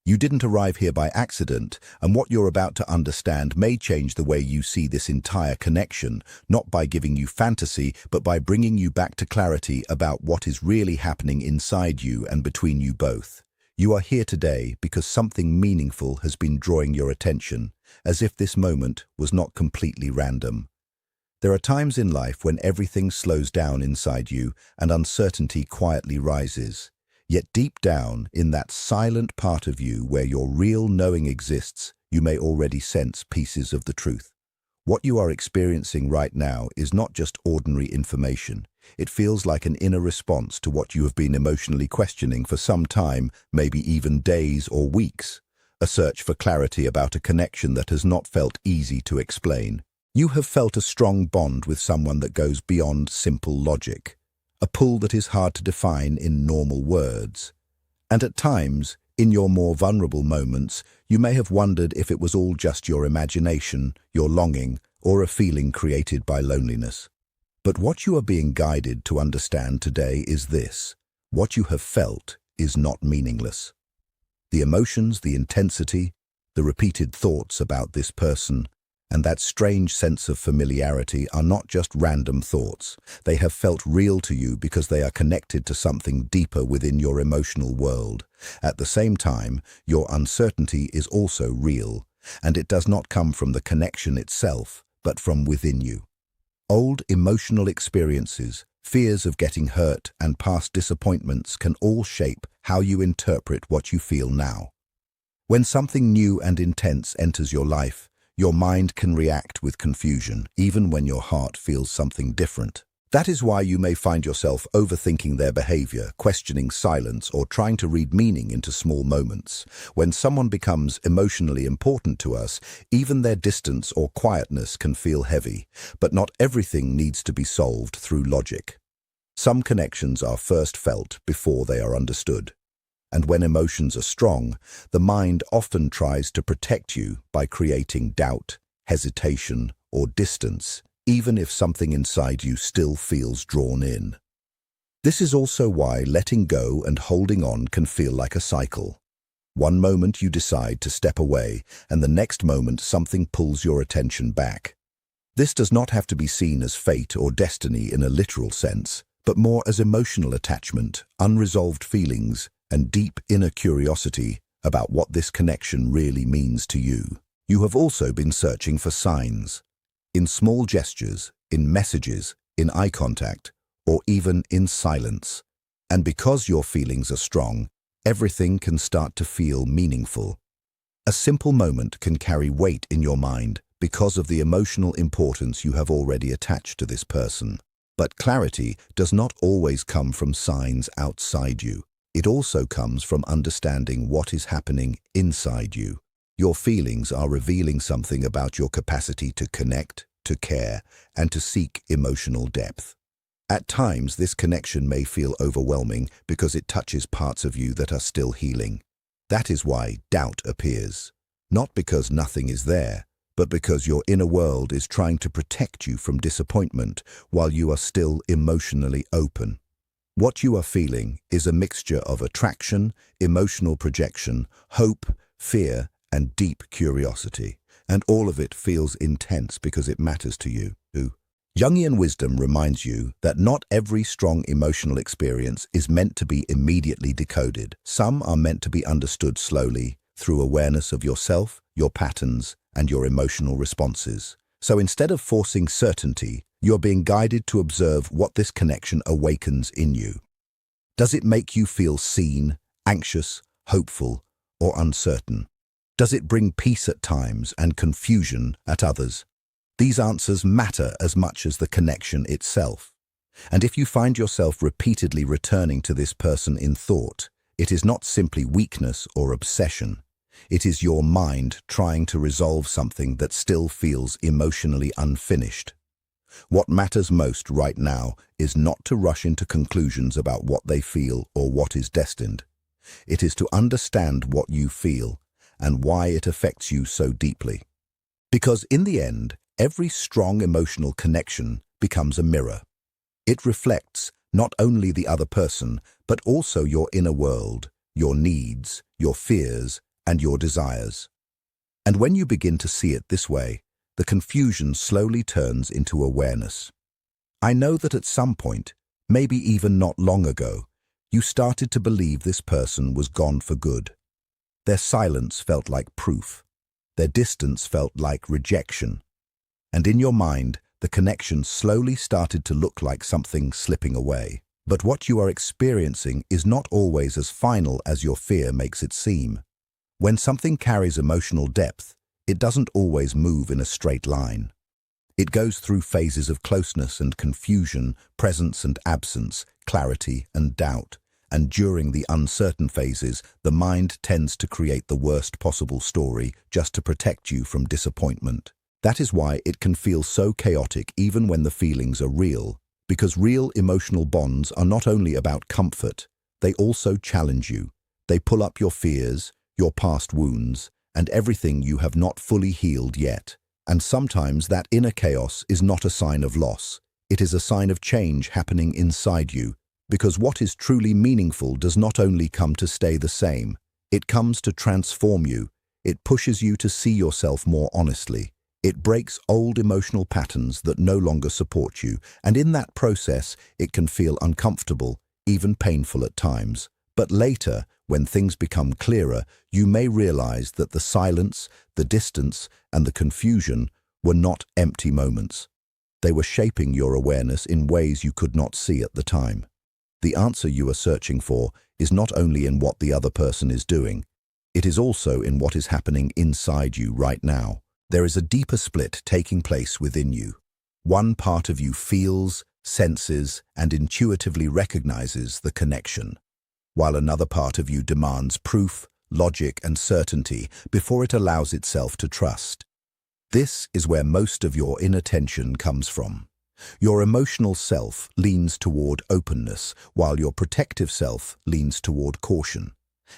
You didn't arrive here by accident, and what you're about to understand may change the way you see this entire connection, not by giving you fantasy, but by bringing you back to clarity about what is really happening inside you and between you both. You are here today because something meaningful has been drawing your attention, as if this moment was not completely random. There are times in life when everything slows down inside you and uncertainty quietly rises. Yet deep down, in that silent part of you where your real knowing exists, you may already sense pieces of the truth. What you are experiencing right now is not just ordinary information. It feels like an inner response to what you have been emotionally questioning for some time, maybe even days or weeks. A search for clarity about a connection that has not felt easy to explain. You have felt a strong bond with someone that goes beyond simple logic. A pull that is hard to define in normal words. And at times, in your more vulnerable moments, you may have wondered if it was all just your imagination, your longing, or a feeling created by loneliness. But what you are being guided to understand today is this: what you have felt is not meaningless. The emotions, the intensity, the repeated thoughts about this person, and that strange sense of familiarity are not just random thoughts. They have felt real to you because they are connected to something deeper within your emotional world. At the same time, your uncertainty is also real, and it does not come from the connection itself, but from within you. Old emotional experiences, fears of getting hurt, and past disappointments can all shape how you interpret what you feel now. When something new and intense enters your life, your mind can react with confusion, even when your heart feels something different. That is why you may find yourself overthinking their behavior, questioning silence, or trying to read meaning into small moments. When someone becomes emotionally important to us, even their distance or quietness can feel heavy. But not everything needs to be solved through logic. Some connections are first felt before they are understood. And when emotions are strong, the mind often tries to protect you by creating doubt, hesitation, or distance, even if something inside you still feels drawn in. This is also why letting go and holding on can feel like a cycle. One moment you decide to step away, and the next moment something pulls your attention back. This does not have to be seen as fate or destiny in a literal sense, but more as emotional attachment, unresolved feelings, and deep inner curiosity about what this connection really means to you. You have also been searching for signs. In small gestures, in messages, in eye contact, or even in silence. And because your feelings are strong, everything can start to feel meaningful. A simple moment can carry weight in your mind because of the emotional importance you have already attached to this person. But clarity does not always come from signs outside you. It also comes from understanding what is happening inside you. Your feelings are revealing something about your capacity to connect, to care, and to seek emotional depth. At times, this connection may feel overwhelming because it touches parts of you that are still healing. That is why doubt appears. Not because nothing is there, but because your inner world is trying to protect you from disappointment while you are still emotionally open. What you are feeling is a mixture of attraction, emotional projection, hope, fear, and deep curiosity. And all of it feels intense because it matters to you. Jungian wisdom reminds you that not every strong emotional experience is meant to be immediately decoded. Some are meant to be understood slowly through awareness of yourself, your patterns, and your emotional responses. So instead of forcing certainty, you're being guided to observe what this connection awakens in you. Does it make you feel seen, anxious, hopeful, or uncertain? Does it bring peace at times and confusion at others? These answers matter as much as the connection itself. And if you find yourself repeatedly returning to this person in thought, it is not simply weakness or obsession. It is your mind trying to resolve something that still feels emotionally unfinished. What matters most right now is not to rush into conclusions about what they feel or what is destined. It is to understand what you feel and why it affects you so deeply. Because in the end, every strong emotional connection becomes a mirror. It reflects not only the other person, but also your inner world, your needs, your fears, and your desires. And when you begin to see it this way, the confusion slowly turns into awareness. I know that at some point, maybe even not long ago, you started to believe this person was gone for good. Their silence felt like proof. Their distance felt like rejection. And in your mind, the connection slowly started to look like something slipping away. But what you are experiencing is not always as final as your fear makes it seem. When something carries emotional depth, it doesn't always move in a straight line. It goes through phases of closeness and confusion, presence and absence, clarity and doubt. And during the uncertain phases, the mind tends to create the worst possible story just to protect you from disappointment. That is why it can feel so chaotic even when the feelings are real, because real emotional bonds are not only about comfort, they also challenge you. They pull up your fears, your past wounds, and everything you have not fully healed yet. And sometimes that inner chaos is not a sign of loss. It is a sign of change happening inside you, because what is truly meaningful does not only come to stay the same, it comes to transform you. It pushes you to see yourself more honestly. It breaks old emotional patterns that no longer support you, and in that process, it can feel uncomfortable, even painful at times. But later, when things become clearer, you may realize that the silence, the distance, and the confusion were not empty moments. They were shaping your awareness in ways you could not see at the time. The answer you are searching for is not only in what the other person is doing, it is also in what is happening inside you right now. There is a deeper split taking place within you. One part of you feels, senses, and intuitively recognizes the connection, while another part of you demands proof, logic, and certainty before it allows itself to trust. This is where most of your inner tension comes from. Your emotional self leans toward openness, while your protective self leans toward caution.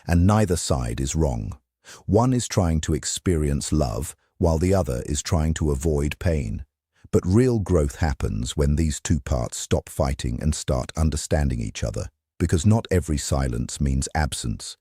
And neither side is wrong. One is trying to experience love, while the other is trying to avoid pain. But real growth happens when these two parts stop fighting and start understanding each other, because not every silence means absence.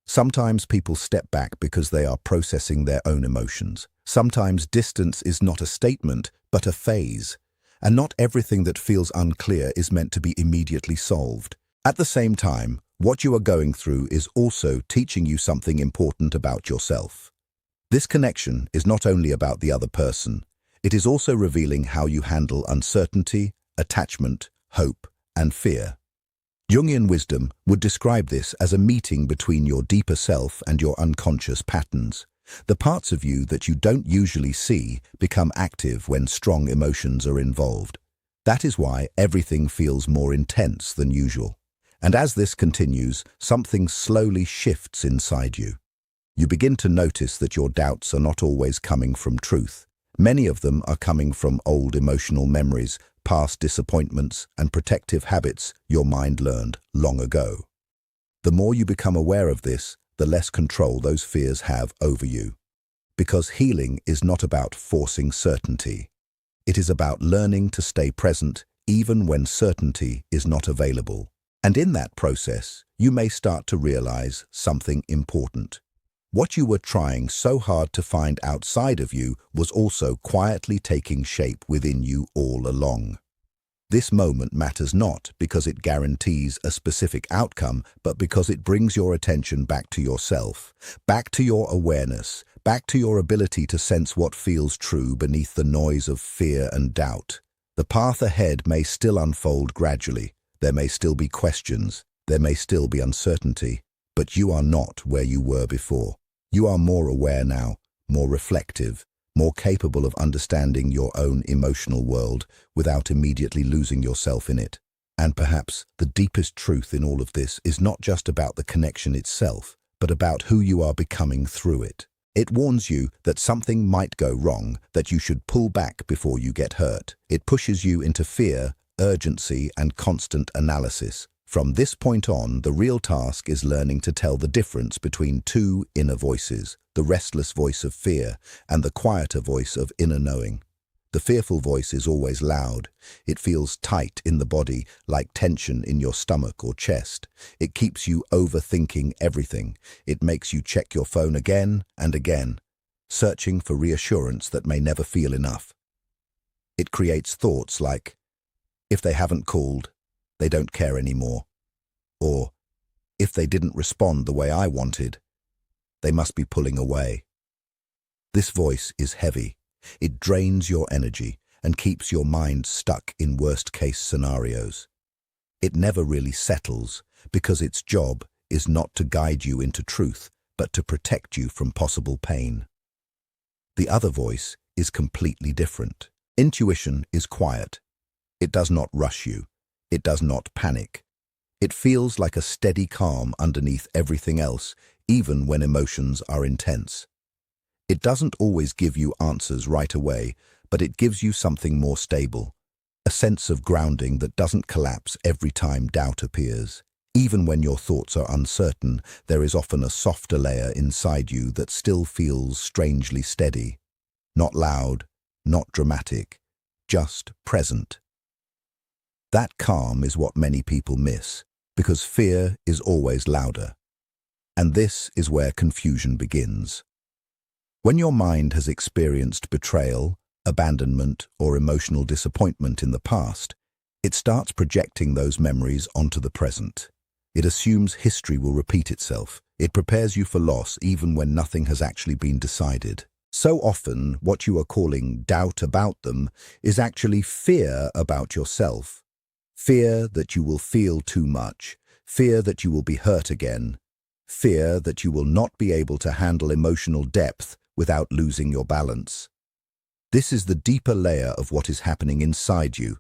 Sometimes people step back because they are processing their own emotions. Sometimes distance is not a statement, but a phase. And not everything that feels unclear is meant to be immediately solved. At the same time, what you are going through is also teaching you something important about yourself. This connection is not only about the other person, it is also revealing how you handle uncertainty, attachment, hope, and fear. Jungian wisdom would describe this as a meeting between your deeper self and your unconscious patterns. The parts of you that you don't usually see become active when strong emotions are involved. That is why everything feels more intense than usual. And as this continues, something slowly shifts inside you. You begin to notice that your doubts are not always coming from truth. Many of them are coming from old emotional memories, past disappointments, and protective habits your mind learned long ago. The more you become aware of this, the less control those fears have over you. Because healing is not about forcing certainty. It is about learning to stay present even when certainty is not available. And in that process, you may start to realize something important. What you were trying so hard to find outside of you was also quietly taking shape within you all along. This moment matters not because it guarantees a specific outcome, but because it brings your attention back to yourself, back to your awareness, back to your ability to sense what feels true beneath the noise of fear and doubt. The path ahead may still unfold gradually. There may still be questions. There may still be uncertainty. But you are not where you were before. You are more aware now, more reflective, more capable of understanding your own emotional world without immediately losing yourself in it. And perhaps the deepest truth in all of this is not just about the connection itself, but about who you are becoming through it. It warns you that something might go wrong, that you should pull back before you get hurt. It pushes you into fear, urgency, and constant analysis. From this point on, the real task is learning to tell the difference between two inner voices, the restless voice of fear and the quieter voice of inner knowing. The fearful voice is always loud. It feels tight in the body, like tension in your stomach or chest. It keeps you overthinking everything. It makes you check your phone again and again, searching for reassurance that may never feel enough. It creates thoughts like, if they haven't called, they don't care anymore. Or, if they didn't respond the way I wanted, they must be pulling away. This voice is heavy. It drains your energy and keeps your mind stuck in worst-case scenarios. It never really settles because its job is not to guide you into truth, but to protect you from possible pain. The other voice is completely different. Intuition is quiet. It does not rush you. It does not panic. It feels like a steady calm underneath everything else, even when emotions are intense. It doesn't always give you answers right away, but it gives you something more stable, a sense of grounding that doesn't collapse every time doubt appears. Even when your thoughts are uncertain, there is often a softer layer inside you that still feels strangely steady. Not loud, not dramatic, just present. That calm is what many people miss, because fear is always louder. And this is where confusion begins. When your mind has experienced betrayal, abandonment, or emotional disappointment in the past, it starts projecting those memories onto the present. It assumes history will repeat itself. It prepares you for loss even when nothing has actually been decided. So often, what you are calling doubt about them is actually fear about yourself. Fear that you will feel too much. Fear that you will be hurt again. Fear that you will not be able to handle emotional depth without losing your balance. This is the deeper layer of what is happening inside you.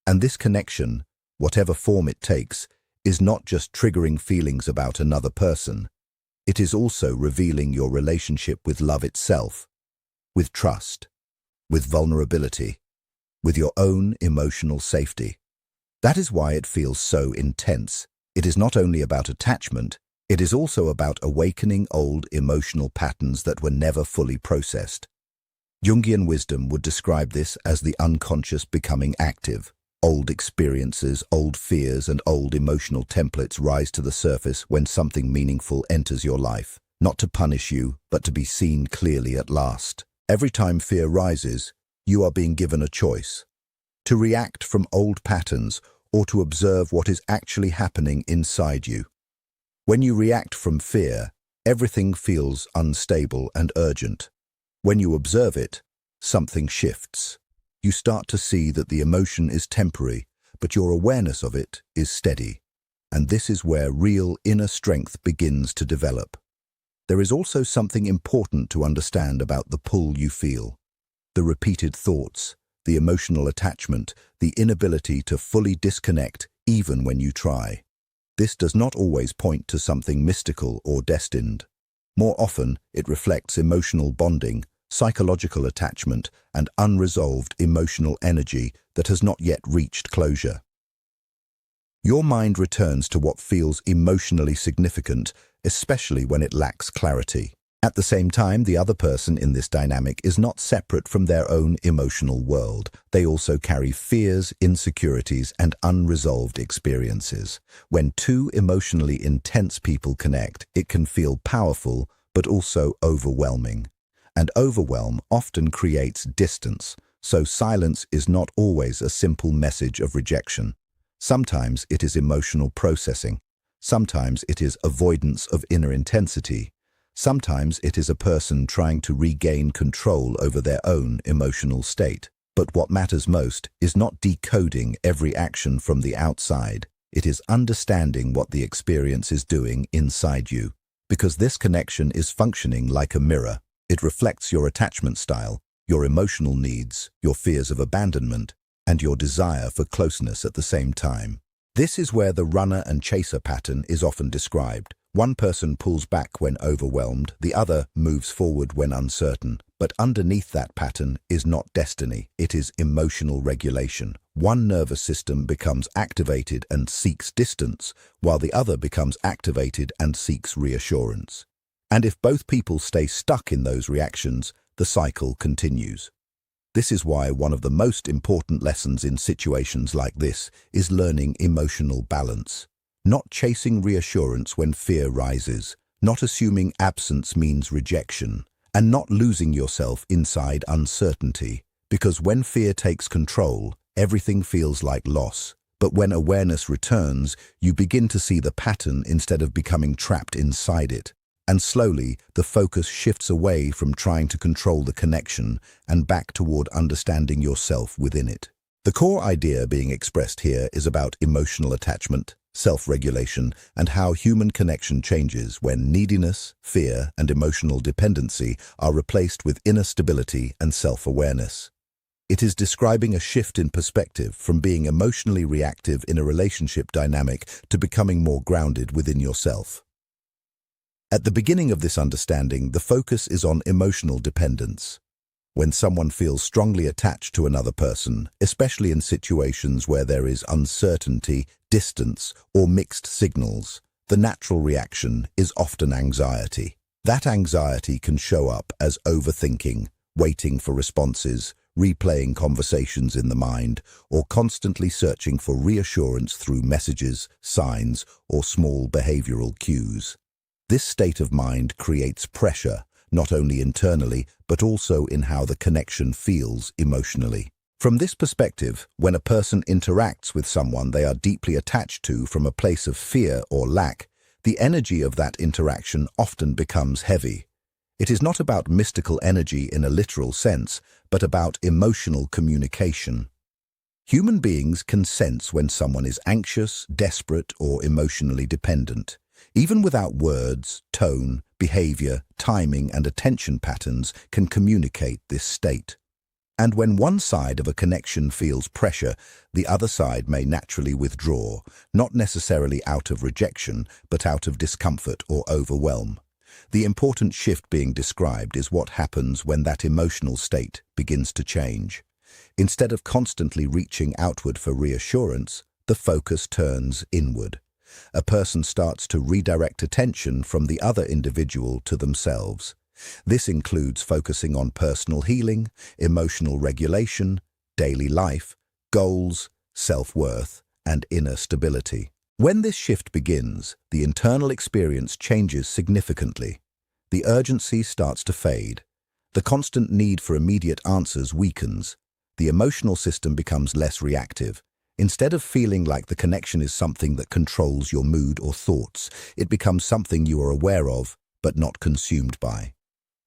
And this connection, whatever form it takes, is not just triggering feelings about another person. It is also revealing your relationship with love itself, with trust, with vulnerability, with your own emotional safety. That is why it feels so intense. It is not only about attachment, it is also about awakening old emotional patterns that were never fully processed. Jungian wisdom would describe this as the unconscious becoming active. Old experiences, old fears, and old emotional templates rise to the surface when something meaningful enters your life, not to punish you, but to be seen clearly at last. Every time fear rises, you are being given a choice: to react from old patterns or to observe what is actually happening inside you. When you react from fear, everything feels unstable and urgent. When you observe it, something shifts. You start to see that the emotion is temporary, but your awareness of it is steady. And this is where real inner strength begins to develop. There is also something important to understand about the pull you feel. The repeated thoughts, the emotional attachment, the inability to fully disconnect even when you try. This does not always point to something mystical or destined. More often, it reflects emotional bonding, psychological attachment, and unresolved emotional energy that has not yet reached closure. Your mind returns to what feels emotionally significant, especially when it lacks clarity. At the same time, the other person in this dynamic is not separate from their own emotional world. They also carry fears, insecurities, and unresolved experiences. When two emotionally intense people connect, it can feel powerful, but also overwhelming. And overwhelm often creates distance, so silence is not always a simple message of rejection. Sometimes it is emotional processing. Sometimes it is avoidance of inner intensity. Sometimes it is a person trying to regain control over their own emotional state. But what matters most is not decoding every action from the outside. It is understanding what the experience is doing inside you. Because this connection is functioning like a mirror. It reflects your attachment style, your emotional needs, your fears of abandonment, and your desire for closeness at the same time. This is where the runner and chaser pattern is often described. One person pulls back when overwhelmed, the other moves forward when uncertain. But underneath that pattern is not destiny, it is emotional regulation. One nervous system becomes activated and seeks distance, while the other becomes activated and seeks reassurance. And if both people stay stuck in those reactions, the cycle continues. This is why one of the most important lessons in situations like this is learning emotional balance. Not chasing reassurance when fear rises, not assuming absence means rejection, and not losing yourself inside uncertainty. Because when fear takes control, everything feels like loss. But when awareness returns, you begin to see the pattern instead of becoming trapped inside it. And slowly, the focus shifts away from trying to control the connection and back toward understanding yourself within it. The core idea being expressed here is about emotional attachment, self-regulation, and how human connection changes when neediness, fear, and emotional dependency are replaced with inner stability and self-awareness. It is describing a shift in perspective from being emotionally reactive in a relationship dynamic to becoming more grounded within yourself. At the beginning of this understanding, the focus is on emotional dependence. When someone feels strongly attached to another person, especially in situations where there is uncertainty, distance, or mixed signals, the natural reaction is often anxiety. That anxiety can show up as overthinking, waiting for responses, replaying conversations in the mind, or constantly searching for reassurance through messages, signs, or small behavioral cues. This state of mind creates pressure, not only internally, but also in how the connection feels emotionally. From this perspective, when a person interacts with someone they are deeply attached to from a place of fear or lack, the energy of that interaction often becomes heavy. It is not about mystical energy in a literal sense, but about emotional communication. Human beings can sense when someone is anxious, desperate, or emotionally dependent. Even without words, tone, behavior, timing, and attention patterns can communicate this state. And when one side of a connection feels pressure, the other side may naturally withdraw, not necessarily out of rejection, but out of discomfort or overwhelm. The important shift being described is what happens when that emotional state begins to change. Instead of constantly reaching outward for reassurance, the focus turns inward. A person starts to redirect attention from the other individual to themselves. This includes focusing on personal healing, emotional regulation, daily life, goals, self-worth, and inner stability. When this shift begins, the internal experience changes significantly. The urgency starts to fade. The constant need for immediate answers weakens. The emotional system becomes less reactive. Instead of feeling like the connection is something that controls your mood or thoughts, it becomes something you are aware of, but not consumed by.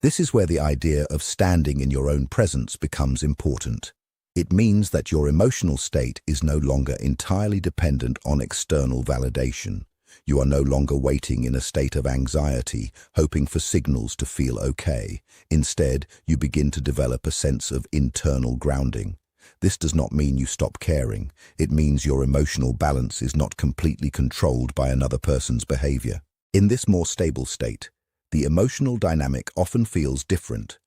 This is where the idea of standing in your own presence becomes important. It means that your emotional state is no longer entirely dependent on external validation. You are no longer waiting in a state of anxiety, hoping for signals to feel okay. Instead, you begin to develop a sense of internal grounding. This does not mean you stop caring. It means your emotional balance is not completely controlled by another person's behavior. In this more stable state, the emotional dynamic often feels different.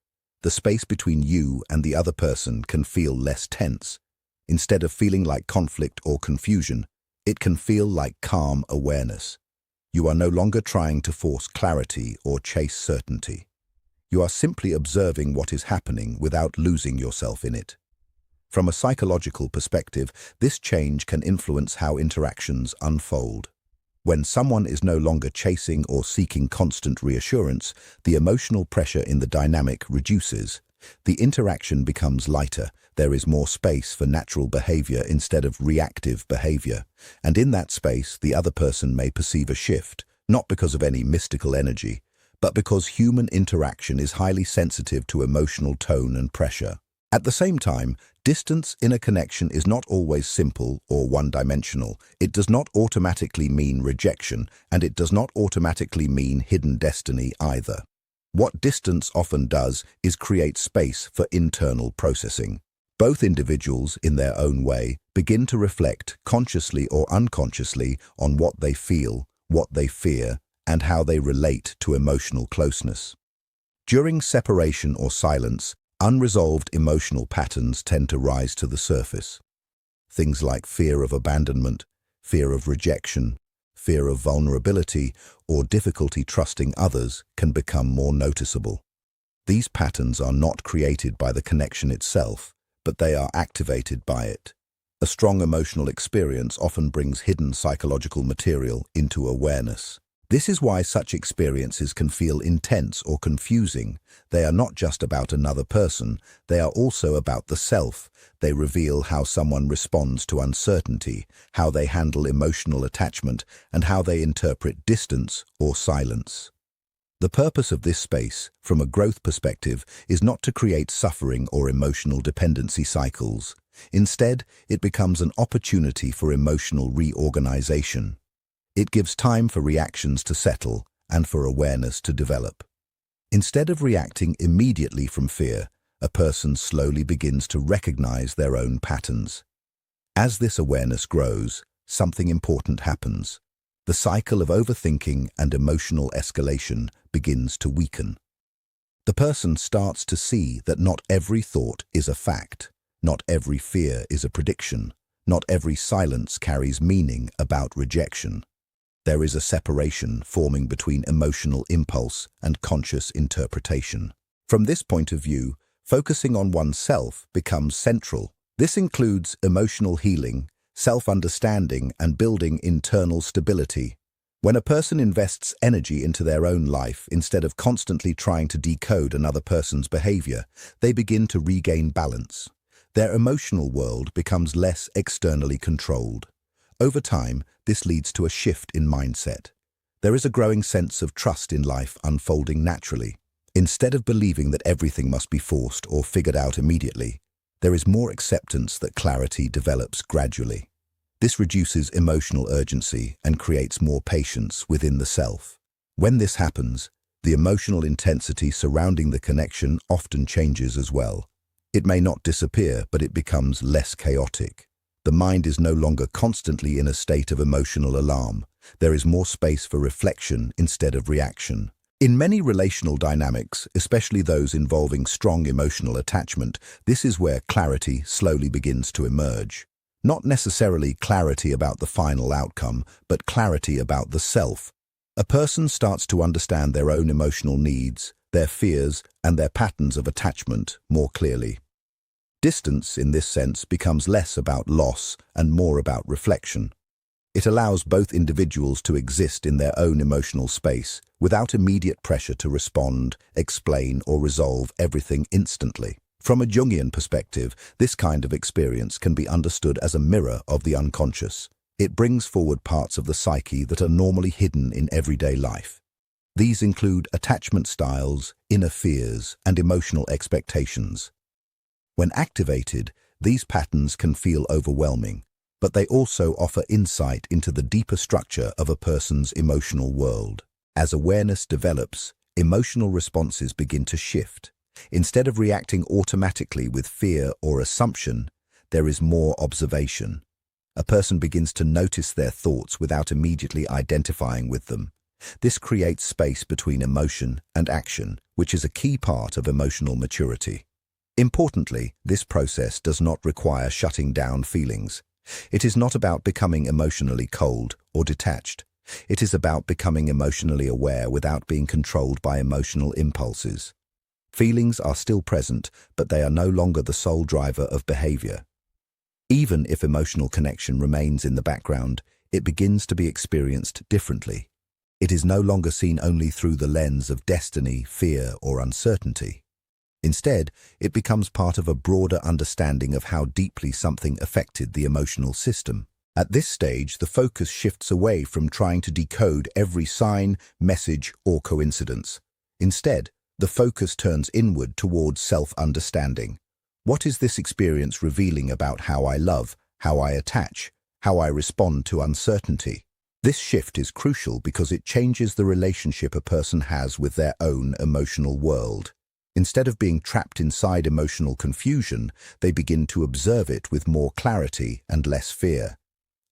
The space between you and the other person can feel less tense. Instead of feeling like conflict or confusion, it can feel like calm awareness. You are no longer trying to force clarity or chase certainty. You are simply observing what is happening without losing yourself in it. From a psychological perspective, this change can influence how interactions unfold. When someone is no longer chasing or seeking constant reassurance, the emotional pressure in the dynamic reduces. The interaction becomes lighter. There is more space for natural behavior instead of reactive behavior. And in that space, the other person may perceive a shift, not because of any mystical energy, but because human interaction is highly sensitive to emotional tone and pressure. At the same time, distance in a connection is not always simple or one-dimensional. It does not automatically mean rejection, and it does not automatically mean hidden destiny either. What distance often does is create space for internal processing. Both individuals, in their own way, begin to reflect, consciously or unconsciously, on what they feel, what they fear, and how they relate to emotional closeness. During separation or silence, unresolved emotional patterns tend to rise to the surface. Things like fear of abandonment, fear of rejection, fear of vulnerability, or difficulty trusting others can become more noticeable. These patterns are not created by the connection itself, but they are activated by it. A strong emotional experience often brings hidden psychological material into awareness. This is why such experiences can feel intense or confusing. They are not just about another person, they are also about the self. They reveal how someone responds to uncertainty, how they handle emotional attachment, and how they interpret distance or silence. The purpose of this space, from a growth perspective, is not to create suffering or emotional dependency cycles. Instead, it becomes an opportunity for emotional reorganization. It gives time for reactions to settle and for awareness to develop. Instead of reacting immediately from fear, a person slowly begins to recognize their own patterns. As this awareness grows, something important happens. The cycle of overthinking and emotional escalation begins to weaken. The person starts to see that not every thought is a fact, not every fear is a prediction, not every silence carries meaning about rejection. There is a separation forming between emotional impulse and conscious interpretation. From this point of view, focusing on oneself becomes central. This includes emotional healing, self-understanding, and building internal stability. When a person invests energy into their own life instead of constantly trying to decode another person's behavior, they begin to regain balance. Their emotional world becomes less externally controlled. Over time, this leads to a shift in mindset. There is a growing sense of trust in life unfolding naturally. Instead of believing that everything must be forced or figured out immediately, there is more acceptance that clarity develops gradually. This reduces emotional urgency and creates more patience within the self. When this happens, the emotional intensity surrounding the connection often changes as well. It may not disappear, but it becomes less chaotic. The mind is no longer constantly in a state of emotional alarm. There is more space for reflection instead of reaction. In many relational dynamics, especially those involving strong emotional attachment, this is where clarity slowly begins to emerge. Not necessarily clarity about the final outcome, but clarity about the self. A person starts to understand their own emotional needs, their fears, and their patterns of attachment more clearly. Distance, in this sense, becomes less about loss and more about reflection. It allows both individuals to exist in their own emotional space without immediate pressure to respond, explain, or resolve everything instantly. From a Jungian perspective, this kind of experience can be understood as a mirror of the unconscious. It brings forward parts of the psyche that are normally hidden in everyday life. These include attachment styles, inner fears, and emotional expectations. When activated, these patterns can feel overwhelming, but they also offer insight into the deeper structure of a person's emotional world. As awareness develops, emotional responses begin to shift. Instead of reacting automatically with fear or assumption, there is more observation. A person begins to notice their thoughts without immediately identifying with them. This creates space between emotion and action, which is a key part of emotional maturity. Importantly, this process does not require shutting down feelings. It is not about becoming emotionally cold or detached. It is about becoming emotionally aware without being controlled by emotional impulses. Feelings are still present, but they are no longer the sole driver of behavior. Even if emotional connection remains in the background, it begins to be experienced differently. It is no longer seen only through the lens of destiny, fear, or uncertainty. Instead, it becomes part of a broader understanding of how deeply something affected the emotional system. At this stage, the focus shifts away from trying to decode every sign, message, or coincidence. Instead, the focus turns inward towards self-understanding. What is this experience revealing about how I love, how I attach, how I respond to uncertainty? This shift is crucial because it changes the relationship a person has with their own emotional world. Instead of being trapped inside emotional confusion, they begin to observe it with more clarity and less fear.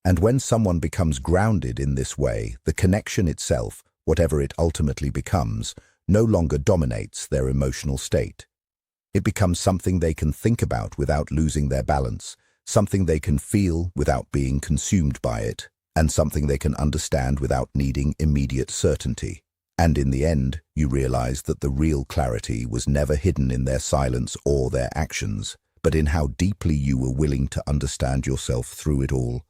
And when someone becomes grounded in this way, the connection itself, whatever it ultimately becomes, no longer dominates their emotional state. It becomes something they can think about without losing their balance, something they can feel without being consumed by it, and something they can understand without needing immediate certainty. And in the end, you realized that the real clarity was never hidden in their silence or their actions, but in how deeply you were willing to understand yourself through it all.